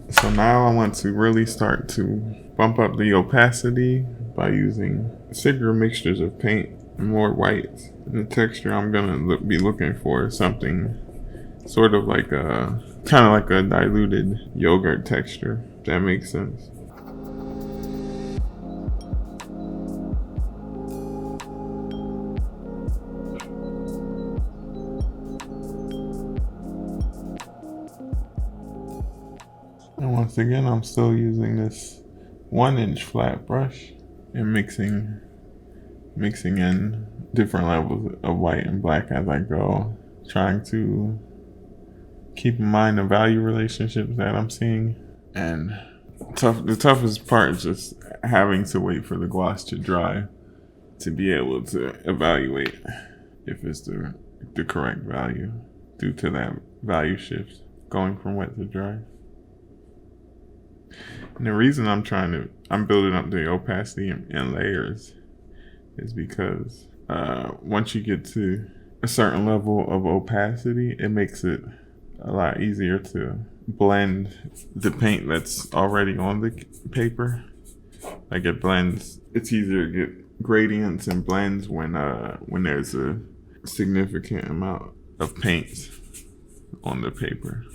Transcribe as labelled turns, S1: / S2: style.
S1: So now I want to really start to bump up the opacity by using thicker mixtures of paint and more whites. And the texture I'm gonna be looking for is something sort of like kind of like a diluted yogurt texture, if that makes sense. And once again, I'm still using this 1-inch flat brush and mixing in different levels of white and black as I go, trying to keep in mind the value relationships that I'm seeing. And the toughest part is just having to wait for the gouache to dry to be able to evaluate if it's the correct value due to that value shift going from wet to dry. And the reason I'm building up the opacity in layers is because once you get to a certain level of opacity, it makes it a lot easier to blend the paint that's already on the paper. Like it's easier to get gradients and blends when there's a significant amount of paint on the paper.